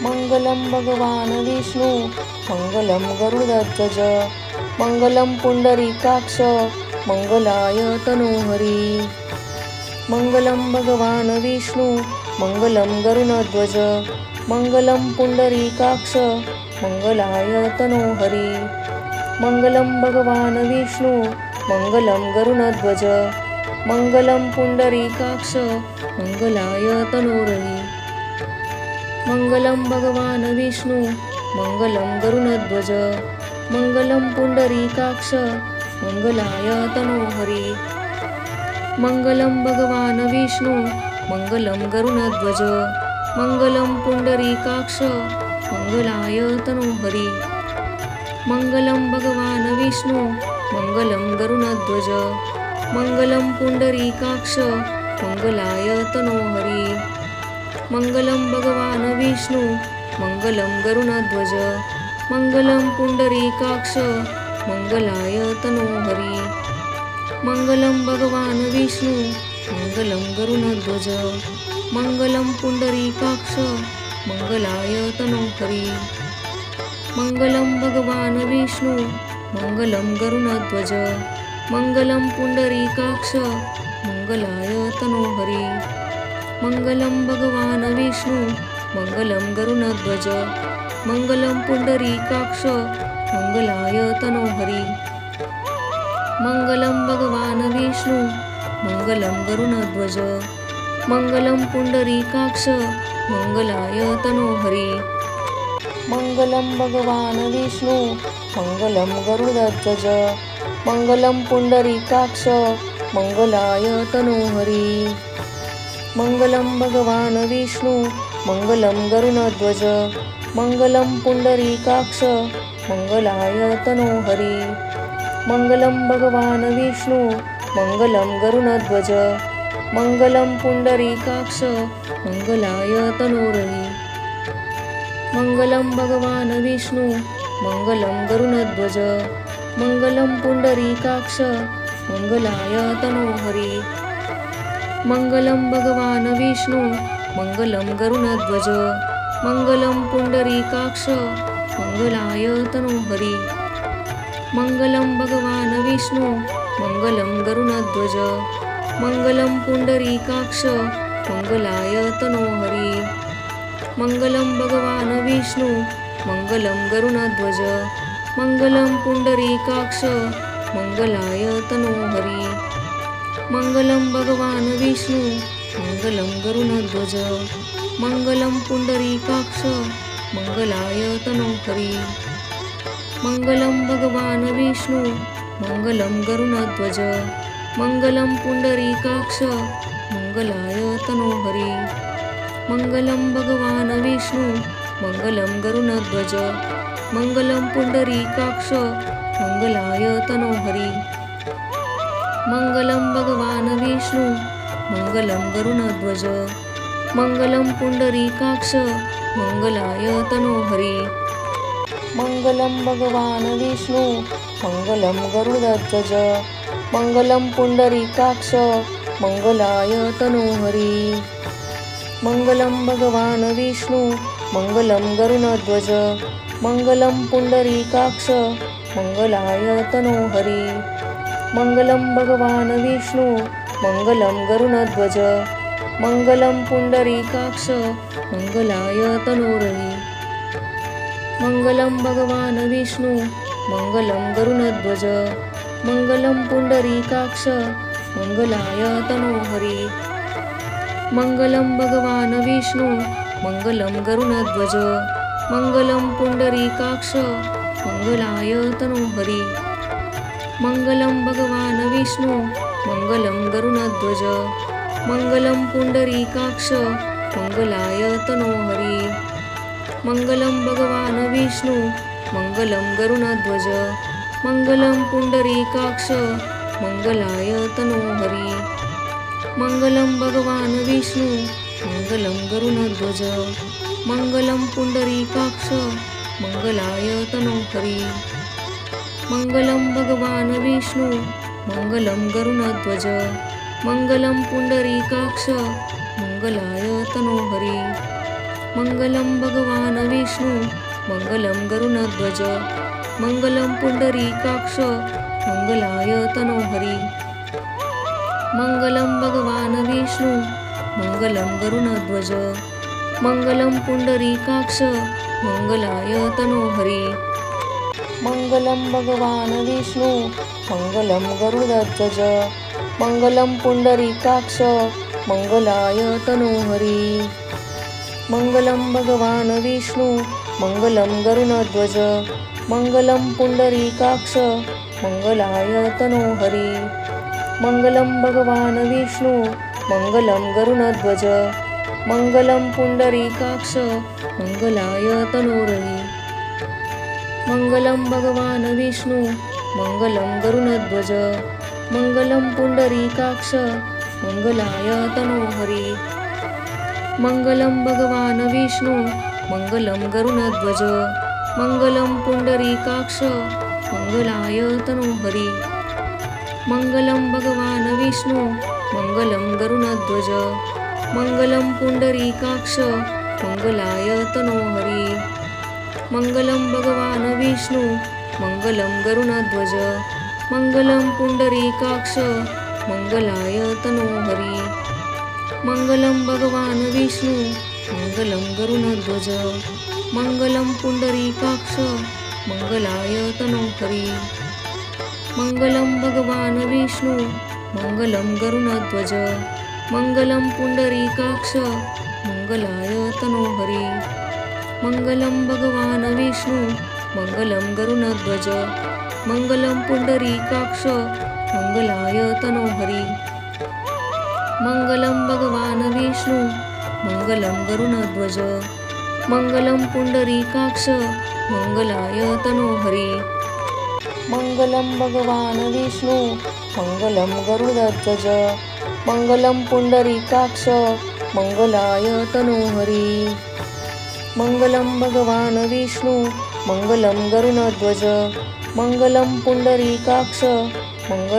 मंगलम भगवान विष्णु मंगलम गरुडध्वज मंगलम पुंडरीकाक्ष मंगलाय तनोहरी मंगलम भगवान विष्णु मंगलम गरुडध्वज मंगलम पुंडरीकाक्ष मंगलाय तनोहरी मंगलम भगवान विष्णु मंगलम गरुडध्वज मंगलम पुंडरीकाक्ष मंगलाय तनोहरी मंगलम भगवान विष्णु मंगलम गरुडध्वज मंगलम पुंडरीकाक्ष मंगलाय तनोहरी मंगलम भगवान विष्णु मंगलम गरुडध्वज मंगलम पुंडरीकाक्ष मंगलाय तनोहरी मंगलम भगवान विष्णु मंगलम गरुडध्वज मंगलम पुंडरीकाक्ष मंगलाय तनोहरी मंगलम भगवान विष्णु मंगलम गरुडध्वज मंगलम पुंडरीकाक्ष मंगलाय तनोहरी मंगलम भगवान विष्णु मंगलम गरुडध्वज मंगलम पुंडरीकाक्ष मंगलाय तनोहरी मंगलम भगवान विष्णु मंगलम गरुडध्वज मंगलम पुंडरीकाक्ष मंगलाय तनोहरी मंगलम भगवान विष्णु मंगलम गरुडध्वज मंगलम पुंडरीकाक्ष मंगलाय तनोहरी मंगलम भगवान विष्णु मंगलम गरुडध्वज मंगलम पुंडरीकाक्ष मंगलाय तनोहरी मंगलम भगवान विष्णु मंगलम गरुडध्वज मंगलम पुंडरीकाक्ष मंगलाय तनोहरी मंगलम भगवान विष्णु मंगलम गरुडध्वज मंगलम पुंडरीकाक्ष मंगलाय तनोहरी मंगलम भगवान विष्णु मंगलम गरुडध्वज मंगलम पुंडरीकाक्ष मंगलाय तनोहरी मंगलम भगवान विष्णु मंगलम गरुडध्वज मंगलम पुंडरीकाक्ष मंगलाय तनोहरी मंगलम भगवान विष्णु मंगलम गरुडध्वज मंगलम पुंडरीकाक्ष मंगलाय तनोहरी मंगलम भगवान विष्णु मंगलम गरुडध्वज मंगलम पुंडरीकाक्ष मंगलाय तनोहरी मंगलम भगवान विष्णु मंगलम गरुडध्वज मंगलम पुंडरीकाक्ष मंगलाय तनोहरी मंगलम भगवान विष्णु मंगलम गरुडध्वज मंगलम पुंडरीकाक्ष मंगलाय तनोहरी मंगलम भगवान विष्णु मंगलम गरुडध्वज मंगलम पुंडरीकाक्ष मंगलाय तनोहरी मंगलम भगवान विष्णु मंगलम गरुडध्वज मंगलम पुंडरीकाक्ष मंगलाय तनोहरी मंगलम भगवान विष्णु मंगलम गरुडध्वज मंगलम पुंडरीकाक्ष मंगलाय तनोहरी मंगलम भगवान विष्णु मंगलम गरुडध्वज मंगलम पुंडरीकाक्ष मंगलाय तनोहरी मंगलम भगवान विष्णु मंगलम गरुडध्वज मंगलम पुंडरीकाक्ष मंगलाय तनोहरी मंगलम भगवान विष्णु मंगलम गरुडध्वज मंगलम पुंडरीकाक्ष मंगलाय तनोहरी मंगलम भगवान विष्णु मंगलम गरुडध्वज मंगलम पुंडरीकाक्ष मंगलाय तनोहरी मंगलम भगवान विष्णु मंगलम गरुडध्वज मंगलम पुंडरीकाक्ष मंगलाय तनोहरी मंगलम भगवान विष्णु मंगलम गरुडध्वज मंगलम पुंडरीकाक्ष मंगलाय तनोहरी मंगलम भगवान विष्णु मंगलम गरुडध्वज मंगलम पुंडरीकाक्ष मंगलाय तनोहरी मंगलम भगवान विष्णु मंगलम गरुडध्वज मंगलम पुंडरीकाक्ष मंगलाय तनोहरी मंगलम भगवान विष्णु मंगलम गरुडध्वज मंगलम पुंडरीकाक्ष मंगलाय तनोहरी मङ्गलं भगवान् विष्णु मङ्गलं गरुडध्वज मङ्गलं पुण्डरीकाक्ष मङ्गलाय तनोहरि मङ्गलं भगवान् विष्णु मङ्गलं गरुडध्वज मङ्गलं पुण्डरीकाक्ष मङ्गलाय तनोहरि मङ्गलं भगवान् विष्णु मङ्गलं गरुडध्वज मङ्गलं पुण्डरीकाक्ष मङ्गलाय तनोहरि मङ्गलं भगवान् विष्णु मङ्गलं गरुडध्वज मङ्गलं पुण्डरीकाक्ष मङ्गलाय तनोहरि मङ्गलं भगवान् विष्णु मङ्गलं गरुडध्वज मङ्गलं पुण्डरीकाक्ष मङ्गलाय तनोहरि मङ्गलं भगवान् विष्णु मङ्गलं गरुडध्वज मङ्गलं पुण्डरीकाक्ष मङ्गलाय तनोहरि मङ्गलं भगवान् विष्णु मङ्गलं गरुडध्वज मङ्गलं पुण्डरीकाक्ष मङ्गलाय तनोहरि मङ्गलं भगवान् विष्णु मङ्गलं गरुडध्वज मङ्गलं पुण्डरीकाक्ष मङ्गलाय तनोहरि मङ्गलं भगवान् विष्णु मङ्गलं गरुडध्वज मङ्गलं पुण्डरीकाक्ष मङ्गलाय तनोहरि मङ्गलं भगवान् विष्णु मङ्गलं गरुडध्वज मङ्गलं पुण्डरीकाक्ष मङ्गलाय तनोहरि मङ्गलं भगवान् विष्णु मङ्गलं गरुडध्वज मङ्गलं पुण्डरीकाक्ष मङ्गलाय तनोहरि मङ्गलं भगवान् विष्णु मङ्गलं गरुडध्वज मङ्गलं पुण्डरीकाक्ष मङ्गलाय तनोहरि मङ्गलं भगवान् विष्णु मङ्गलं गरुडध्वज मङ्गलं पुण्डरीकाक्ष मङ्गलाय तनोहरि मङ्गलं भगवान् विष्णु मङ्गलं गरुडध्वज मङ्गलं पुण्डरीकाक्ष मङ्गलाय तनोहरि मङ्गलं भगवान् विष्णु मङ्गलं गरुडध्वज मङ्गलं पुण्डरीकाक्ष मङ्गलाय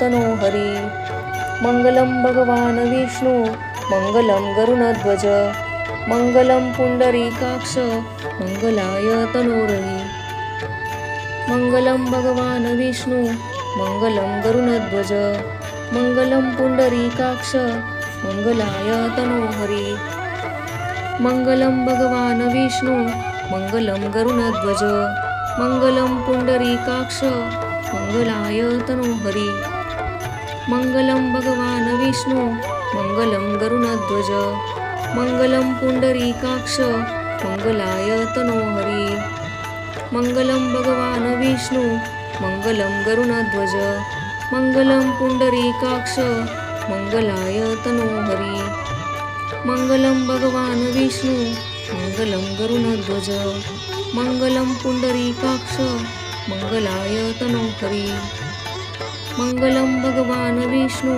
तनोहरि मङ्गलं भगवान् विष्णु मङ्गलं गरुडध्वज मङ्गलं पुण्डरीकाक्ष मङ्गलाय तनोहरि मङ्गलं भगवान् विष्णु मङ्गलं गरुडध्वज मङ्गलं पुण्डरीकाक्ष मङ्गलाय तनोहरि मङ्गलं भगवान् विष्णु मङ्गलं गरुडध्वज मङ्गलं पुण्डरीकाक्ष मङ्गलाय तनोहरि मङ्गलं भगवान् विष्णु मङ्गलं गरुडध्वज मङ्गलं पुण्डरीकाक्ष मङ्गलाय तनोहरि मङ्गलं भगवान् विष्णु मङ्गलं गरुडध्वज मङ्गलं पुण्डरीकाक्ष मङ्गलाय तनोहरि मङ्गलं भगवान् विष्णु मङ्गलं गरुडध्वज मङ्गलं पुण्डरीकाक्ष मङ्गलाय तनोहरि मङ्गलं भगवान् विष्णु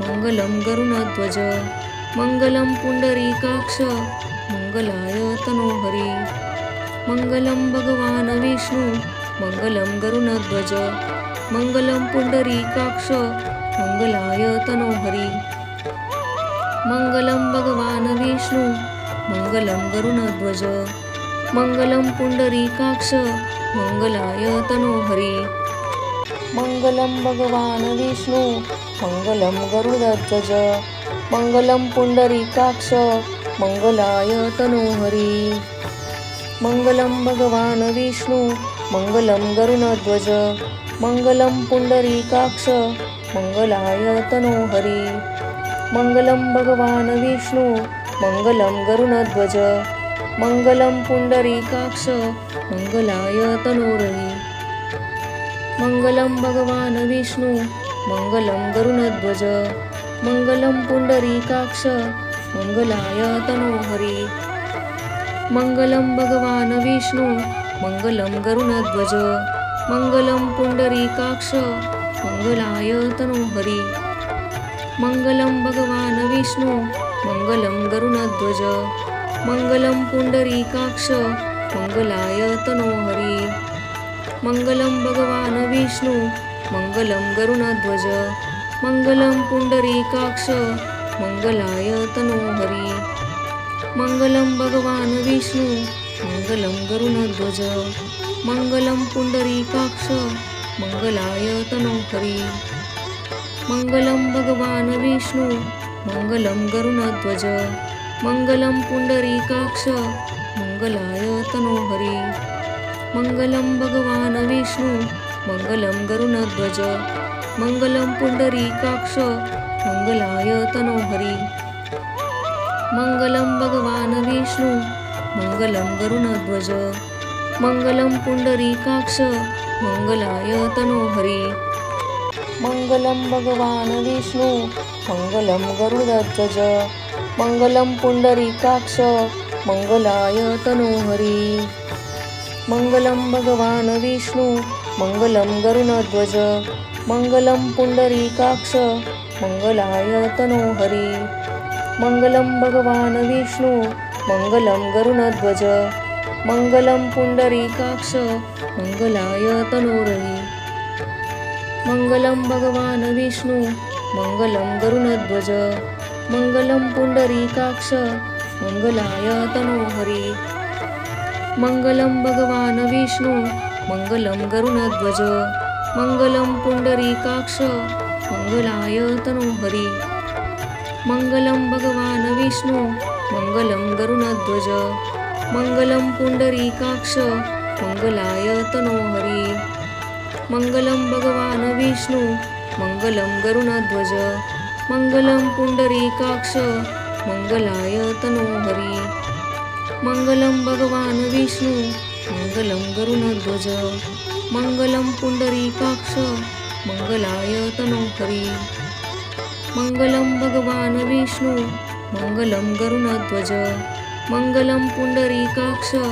मङ्गलं गरुडध्वज मङ्गलं पुण्डरीकाक्ष मङ्गलाय तनोहरि मङ्गलं भगवान् विष्णु मङ्गलं गरुडध्वज मङ्गलं पुण्डरीकाक्ष मङ्गलाय तनोहरि मङ्गलं भगवान् विष्णु मङ्गलं गरुडध्वज मङ्गलं पुण्डरीकाक्ष मङ्गलाय तनोहरि मङ्गलं भगवान् विष्णु मङ्गलं गरुडध्वज मङ्गलं पुण्डरीकाक्ष मङ्गलाय तनोहरि मङ्गलं भगवान् विष्णु मङ्गलं गरुडध्वज मङ्गलं पुण्डरीकाक्ष मङ्गलाय तनोहरि मङ्गलं भगवान् विष्णु मङ्गलं गरुडध्वज मङ्गलं पुण्डरीकाक्ष मङ्गलाय तनोहरि मङ्गलं भगवान् विष्णु मङ्गलं गरुडध्वज मङ्गलं पुण्डरीकाक्ष मङ्गलाय तनोहरि मङ्गलं भगवान् विष्णु मङ्गलं गरुडध्वज मङ्गलं पुण्डरीकाक्ष मङ्गलाय तनोहरि मङ्गलं भगवान् विष्णु मङ्गलं गरुडध्वज मङ्गलं पुण्डरीकाक्ष मङ्गलाय तनोहरि मङ्गलं भगवान् विष्णु मङ्गलं गरुडध्वज मङ्गलं पुण्डरीकाक्ष मङ्गलाय तनोहरि मङ्गलं भगवान् विष्णु मङ्गलं गरुडध्वज मङ्गलं पुण्डरीकाक्ष मङ्गलाय तनोहरि मङ्गलं भगवान् विष्णु मङ्गलं गरुडध्वज मङ्गलं पुण्डरीकाक्ष मङ्गलाय तनोहरि मङ्गलं भगवान् विष्णु मङ्गलं गरुडध्वज मङ्गलं पुण्डरीकाक्ष मङ्गलाय तनोहरि मङ्गलं भगवान् विष्णु मङ्गलं गरुडध्वज मङ्गलं पुण्डरीकाक्ष मङ्गलाय तनोहरि मङ्गलं भगवान् विष्णु मङ्गलं गरुडध्वज मङ्गलं पुण्डरीकाक्ष मङ्गलाय तनोहरि मङ्गलं भगवान् विष्णु मङ्गलं गरुडध्वज मङ्गलं पुण्डरीकाक्ष मङ्गलाय तनोहरि मङ्गलं भगवान् विष्णु मङ्गलं गरुडध्वज मङ्गलं पुण्डरीकाक्ष मङ्गलाय तनोहरि मङ्गलं भगवान् विष्णु मङ्गलं गरुडध्वज मङ्गलं पुण्डरीकाक्ष मङ्गलाय तनोहरि मङ्गलं भगवान् विष्णु मङ्गलं गरुडध्वज मङ्गलं पुण्डरीकाक्ष मङ्गलाय तनोहरि मङ्गलं भगवान् विष्णु मङ्गलं गरुडध्वज मङ्गलं पुण्डरीकाक्ष मङ्गलाय तनोहरि मङ्गलं भगवान् विष्णु मङ्गलं गरुडध्वज मङ्गलं पुण्डरीकाक्ष मङ्गलाय तनोहरि मङ्गलं भगवान् विष्णु मङ्गलं गरुडध्वज मङ्गलं पुण्डरीकाक्ष मङ्गलाय तनोहरि मङ्गलं भगवान् विष्णु मङ्गलं गरुडध्वज मङ्गलं पुण्डरीकाक्ष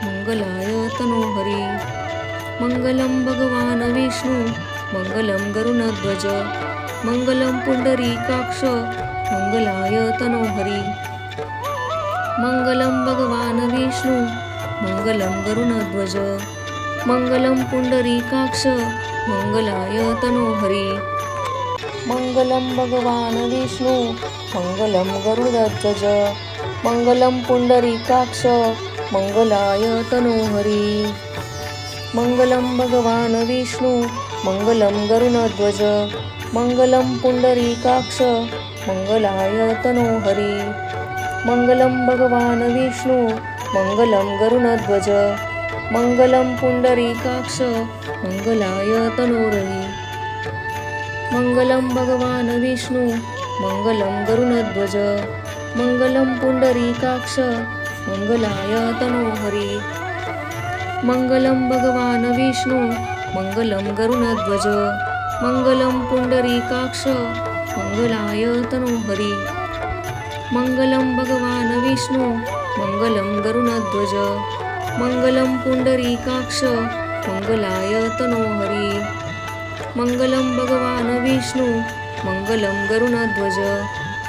मङ्गलाय तनोहरि मङ्गलं भगवान् विष्णु मङ्गलं गरुडध्वज मङ्गलं पुण्डरीकाक्ष मङ्गलाय तनोहरि मङ्गलं भगवान् विष्णु मङ्गलं गरुडध्वज मङ्गलं पुण्डरीकाक्ष मङ्गलाय तनोहरि मङ्गलं भगवान् विष्णु मङ्गलं गरुडध्वज मङ्गलं पुण्डरीकाक्ष मङ्गलाय तनोहरि मङ्गलं भगवान् विष्णु मङ्गलं गरुडध्वज मङ्गलं पुण्डरीकाक्ष मङ्गलाय तनोहरि मङ्गलं भगवान् विष्णु मङ्गलं गरुडध्वज मङ्गलं पुण्डरीकाक्ष मङ्गलाय तनोहरि मङ्गलं भगवान् विष्णु मङ्गलं गरुडध्वज मङ्गलं पुण्डरीकाक्ष मङ्गलाय तनोहरि मङ्गलं भगवान् विष्णु मङ्गलं गरुडध्वज मङ्गलं पुण्डरीकाक्ष मङ्गलाय तनोहरि मङ्गलं भगवान् विष्णु मङ्गलं गरुडध्वज मङ्गलं पुण्डरीकाक्ष मङ्गलाय तनोहरि मङ्गलं भगवान् विष्णु मङ्गलं गरुडध्वज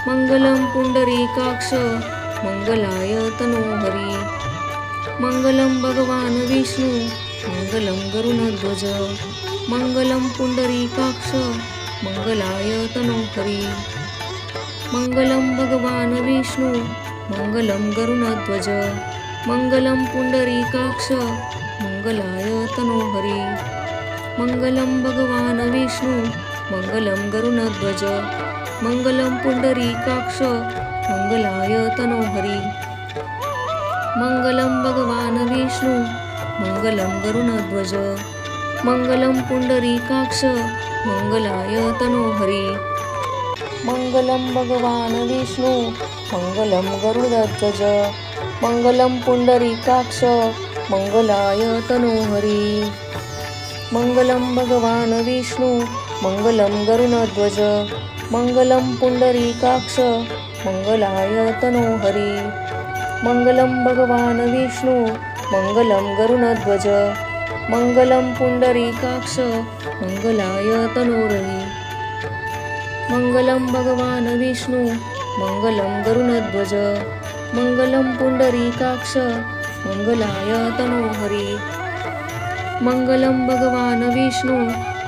मङ्गलं पुण्डरीकाक्ष मङ्गलाय तनोहरि मङ्गलं भगवान् विष्णु मङ्गलं गरुडध्वज मङ्गलं पुण्डरीकाक्ष मङ्गलाय तनोहरि मङ्गलं भगवान् विष्णु मङ्गलं गरुडध्वज मङ्गलं पुण्डरीकाक्ष मङ्गलाय तनोहरि मङ्गलं भगवान् विष्णु मङ्गलं गरुडध्वज मङ्गलं पुण्डरीकाक्ष मङ्गलाय तनोहरि मङ्गलं भगवान् विष्णु मङ्गलं गरुडध्वज मङ्गलं पुण्डरीकाक्ष मङ्गलाय तनोहरि मङ्गलं भगवान् विष्णु मङ्गलं गरुडध्वज मङ्गलं पुण्डरीकाक्ष मङ्गलाय तनोहरि मङ्गलं भगवान् विष्णु मङ्गलं गरुडध्वज मङ्गलं पुण्डरीकाक्ष मङ्गलाय तनोहरि मङ्गलं भगवान् विष्णु मङ्गलं गरुडध्वज मङ्गलं पुण्डरीकाक्ष मङ्गलाय तनोहरि मङ्गलं भगवान् विष्णु मङ्गलं गरुडध्वज मङ्गलं पुण्डरीकाक्ष मङ्गलाय तनोहरि मङ्गलं भगवान् विष्णु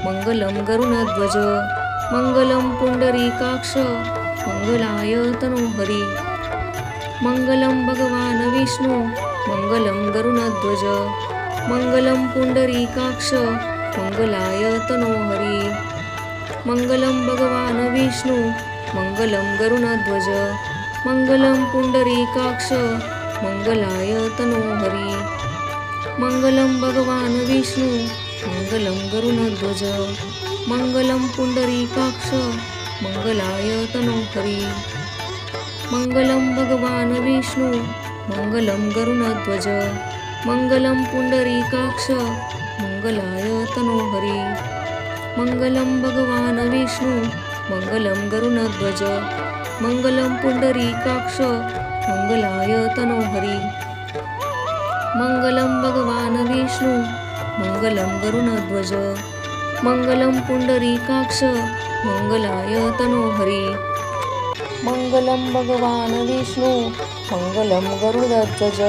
मङ्गलं गरुडध्वज मङ्गलं पुण्डरीकाक्ष मङ्गलाय तनोहरि मङ्गलं भगवान् विष्णु मङ्गलं गरुडध्वज मङ्गलं पुण्डरीकाक्ष मङ्गलाय तनोहरि मङ्गलं भगवान् विष्णु मङ्गलं गरुडध्वज मङ्गलं पुण्डरीकाक्ष मङ्गलाय तनोहरि मङ्गलं भगवान् विष्णु मङ्गलं गरुडध्वज मङ्गलं पुण्डरीकाक्ष मङ्गलाय तनोहरि मङ्गलं भगवान् विष्णु मङ्गलं गरुडध्वज मङ्गलं पुण्डरीकाक्ष मङ्गलाय तनोहरि मङ्गलं भगवान् विष्णु मङ्गलं गरुडध्वज मङ्गलं पुण्डरीकाक्ष मङ्गलाय तनोहरि मङ्गलं भगवान् विष्णु मङ्गलं गरुडध्वज मङ्गलं पुण्डरीकाक्ष मङ्गलाय तनोहरि मङ्गलं भगवान् विष्णु मङ्गलं गरुडध्वज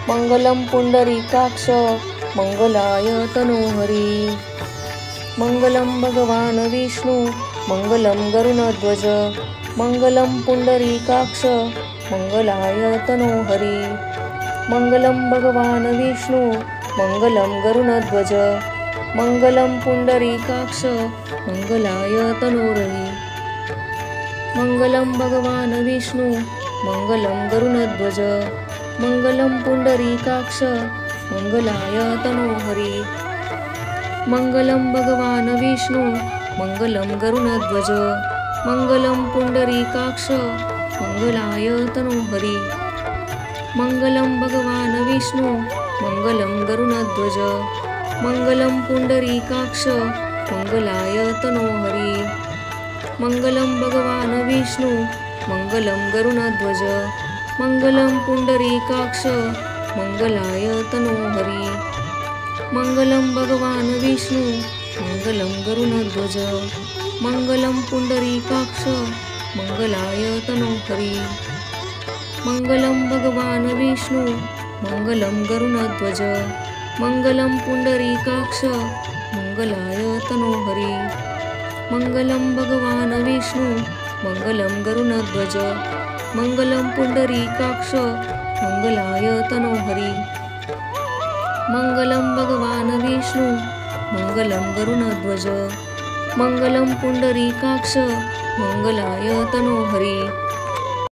मङ्गलं पुण्डरीकाक्ष मङ्गलाय तनोहरि मङ्गलं भगवान् विष्णु मङ्गलं गरुडध्वज मङ्गलं पुण्डरीकाक्ष मङ्गलाय तनोहरि मङ्गलं भगवान् विष्णु मङ्गलं गरुडध्वज मङ्गलं पुण्डरीकाक्ष मङ्गलाय तनोहरि मङ्गलं भगवान् विष्णु मङ्गलं गरुडध्वज मङ्गलं पुण्डरीकाक्ष मङ्गलाय तनोहरि मङ्गलं भगवान् विष्णु मङ्गलं गरुडध्वज मङ्गलं पुण्डरीकाक्ष मङ्गलाय तनोहरि मङ्गलं भगवान् विष्णु मङ्गलं गरुडध्वज मङ्गलं पुण्डरीकाक्ष मङ्गलाय तनोहरि मङ्गलं भगवान् विष्णु मङ्गलं गरुडध्वज मङ्गलं पुण्डरीकाक्ष मङ्गलाय तनोहरि मङ्गलं भगवान् विष्णु मङ्गलं गरुडध्वज मङ्गलं पुण्डरीकाक्ष मङ्गलाय तनोहरि मङ्गलं भगवान् विष्णु मङ्गलं गरुडध्वज मङ्गलं पुण्डरीकाक्ष मङ्गलाय तनोहरि मङ्गलं भगवान् विष्णु मङ्गलं गरुडध्वज मङ्गलं पुण्डरीकाक्ष मङ्गलाय तनोहरि मङ्गलं भगवान् विष्णु मङ्गलं गरुडध्वज मङ्गलं पुण्डरीकाक्ष मङ्गलाय तनोहरि